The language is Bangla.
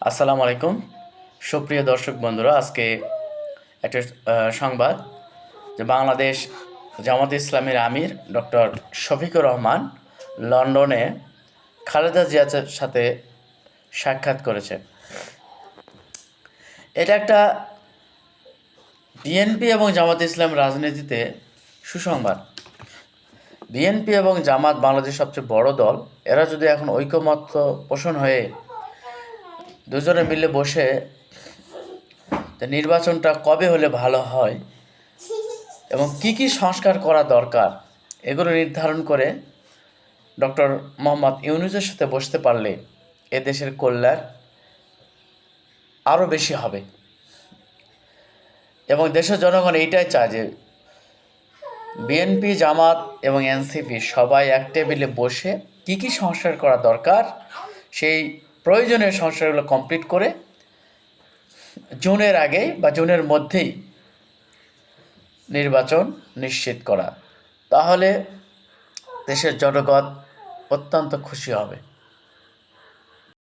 আসসালামু আলাইকুম সুপ্রিয় দর্শক বন্ধুরা। আজকে একটা সংবাদ যে বাংলাদেশ জামাতে ইসলামীর আমির ডক্টর শফিকুর রহমান লন্ডনে খালেদা জিয়ার সাথে সাক্ষাৎ করেছে। এটা একটা বিএনপি এবং জামাতে ইসলাম রাজনীতিতে সুসংবাদ। বিএনপি এবং জামাত বাংলাদেশের সবচেয়ে বড় দল, এরা যদি এখন ঐকমত্য পোষণ হয়ে দুজনে মিলে বসে নির্বাচনটা কবে হলে ভালো হয় এবং কি কি সংস্কার করা দরকার এগুলো নির্ধারণ করে ডক্টর মোহাম্মদ ইউনূসের সাথে বসতে পারলে এ দেশের কল্যাণ আরও বেশি হবে এবং দেশের জনগণ এইটাই চায় যে বিএনপি, জামাত এবং এনসিপি সবাই এক টেবিলে বসে কি কি সংস্কার করা দরকার সেই প্রয়োজনীয় সংস্কারগুলো কমপ্লিট করে জুনের আগেই বা জুনের মধ্যেই নির্বাচন নিশ্চিত করা। তাহলে দেশের জনগণ অত্যন্ত খুশি হবে।